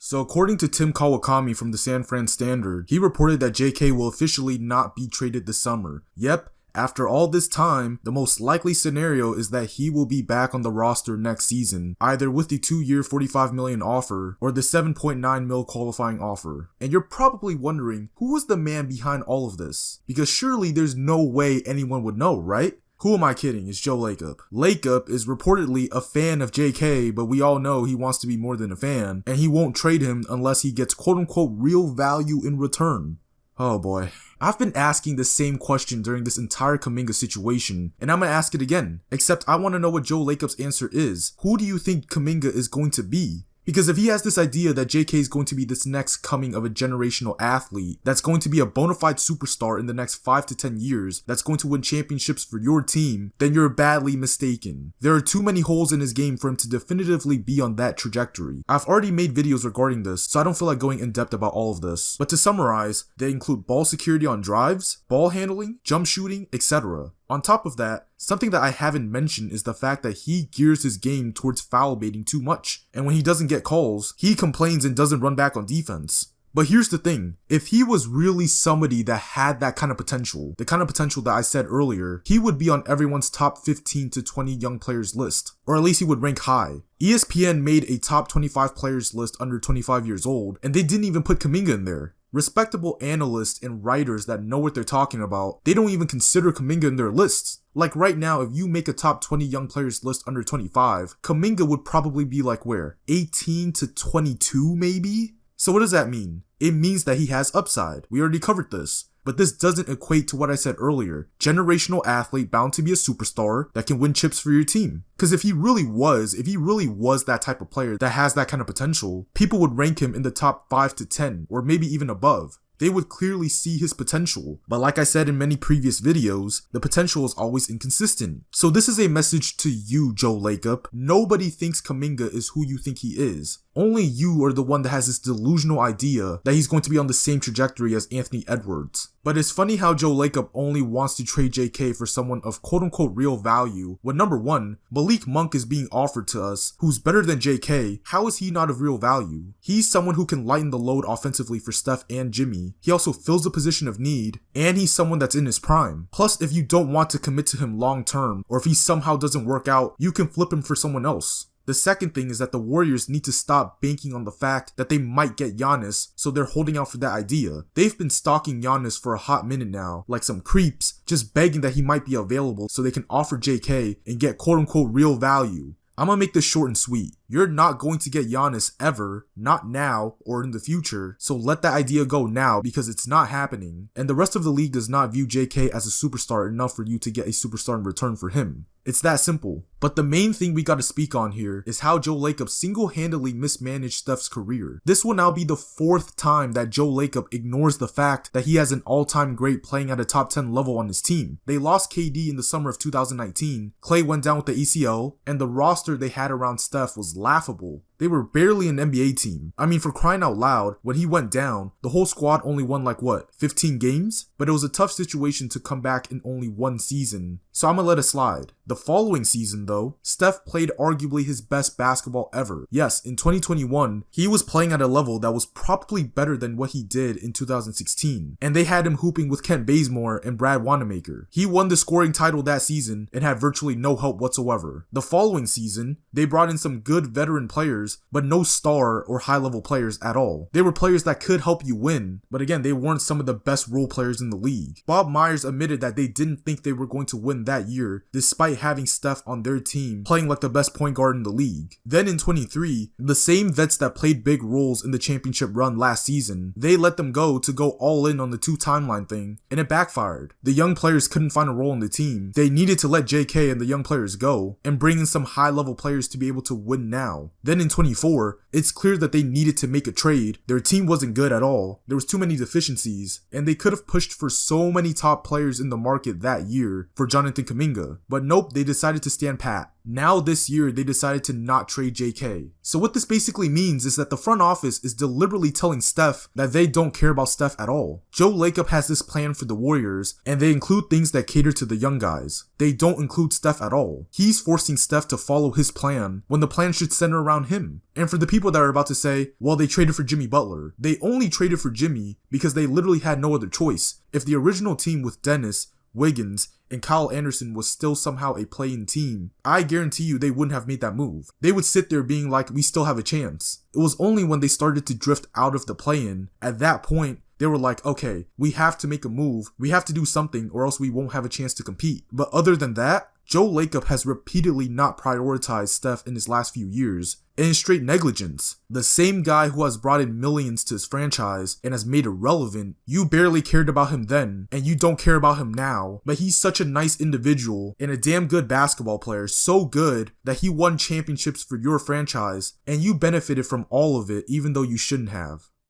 So according to Tim Kawakami from the San Fran Standard, he reported that JK will officially not be traded this summer. Yep. After all this time, the most likely scenario is that he will be back on the roster next season, either with the 2-year $45 million offer or the $7.9 mil qualifying offer. And you're probably wondering, who was the man behind all of this? Because surely there's no way anyone would know, right? Who am I kidding? It's Joe Lacob. Lacob is reportedly a fan of JK, but we all know he wants to be more than a fan, and he won't trade him unless he gets quote-unquote real value in return. Oh boy. I've been asking the same question during this entire Kuminga situation, and I'm gonna ask it again. Except I want to know what Joe Lacob's answer is. Who do you think Kuminga is going to be? Because if he has this idea that JK is going to be this next coming of a generational athlete, that's going to be a bona fide superstar in the next 5 to 10 years, that's going to win championships for your team, then you're badly mistaken. There are too many holes in his game for him to definitively be on that trajectory. I've already made videos regarding this, so I don't feel like going in depth about all of this. But to summarize, they include ball security on drives, ball handling, jump shooting, etc. On top of that, something that I haven't mentioned is the fact that he gears his game towards foul baiting too much, and when he doesn't get calls, he complains and doesn't run back on defense. But here's the thing, if he was really somebody that had that kind of potential, the kind of potential that I said earlier, he would be on everyone's top 15 to 20 young players list, or at least he would rank high. ESPN made a top 25 players list under 25 years old, and they didn't even put Kuminga in there. Respectable analysts and writers that know what they're talking about, they don't even consider Kuminga in their lists. Like right now, if you make a top 20 young players list under 25, Kuminga would probably be like where? 18 to 22 maybe? So what does that mean? It means that he has upside. We already covered this. But this doesn't equate to what I said earlier. Generational athlete bound to be a superstar that can win chips for your team. Because if he really was that type of player that has that kind of potential, people would rank him in the top 5 to 10 or maybe even above. They would clearly see his potential. But like I said in many previous videos, the potential is always inconsistent. So this is a message to you, Joe Lacob. Nobody thinks Kuminga is who you think he is. Only you are the one that has this delusional idea that he's going to be on the same trajectory as Anthony Edwards. But it's funny how Joe Lacob only wants to trade JK for someone of quote-unquote real value when number one, Malik Monk is being offered to us, who's better than JK. How is he not of real value? He's someone who can lighten the load offensively for Steph and Jimmy. He also fills a position of need, and he's someone that's in his prime. Plus, if you don't want to commit to him long term, or if he somehow doesn't work out, you can flip him for someone else. The second thing is that the Warriors need to stop banking on the fact that they might get Giannis, so they're holding out for that idea. They've been stalking Giannis for a hot minute now, like some creeps, just begging that he might be available so they can offer JK and get quote-unquote real value. I'm gonna make this short and sweet. You're not going to get Giannis ever, not now or in the future, so let that idea go now because it's not happening. And the rest of the league does not view JK as a superstar enough for you to get a superstar in return for him. It's that simple. But the main thing we gotta speak on here is how Joe Lacob single-handedly mismanaged Steph's career. This will now be the 4th time that Joe Lacob ignores the fact that he has an all-time great playing at a top 10 level on his team. They lost KD in the summer of 2019, Klay went down with the ACL, and the roster they had around Steph was laughable. They were barely an NBA team. I mean, for crying out loud, when he went down, the whole squad only won like what, 15 games? But it was a tough situation to come back in only one season, so I'm gonna let it slide. The following season though, Steph played arguably his best basketball ever. Yes, in 2021, he was playing at a level that was probably better than what he did in 2016. And they had him hooping with Kent Bazemore and Brad Wanamaker. He won the scoring title that season and had virtually no help whatsoever. The following season, they brought in some good veteran players, but no star or high-level players at all. They were players that could help you win, but again, they weren't some of the best role players in the league. Bob Myers admitted that they didn't think they were going to win that year, despite having Steph on their team playing like the best point guard in the league. Then in 23, the same vets that played big roles in the championship run last season, they let them go to go all in on the 2 timeline thing, and it backfired. The young players couldn't find a role in the team. They needed to let JK and the young players go, and bring in some high-level players to be able to win now. Then in 24, it's clear that they needed to make a trade. Their team wasn't good at all. There was too many deficiencies, and they could have pushed for so many top players in the market that year for Jonathan Kuminga. But nope, they decided to stand pat. Now this year, they decided to not trade JK. So what this basically means is that the front office is deliberately telling Steph that they don't care about Steph at all. Joe Lacob has this plan for the Warriors, and they include things that cater to the young guys. They don't include Steph at all. He's forcing Steph to follow his plan when the plan should center around him. And for the people that are about to say, well, they traded for Jimmy Butler, they only traded for Jimmy because they literally had no other choice. If the original team with Dennis, Wiggins, and Kyle Anderson was still somehow a playing team, I guarantee you they wouldn't have made that move. They would sit there being like, we still have a chance. It was only when they started to drift out of the play-in, at that point, they were like, okay, we have to make a move, we have to do something or else we won't have a chance to compete. But other than that, Joe Lacob has repeatedly not prioritized Steph in his last few years, and it's straight negligence. The same guy who has brought in millions to his franchise and has made it relevant, you barely cared about him then, and you don't care about him now, but he's such a nice individual and a damn good basketball player, so good that he won championships for your franchise, and you benefited from all of it even though you shouldn't have.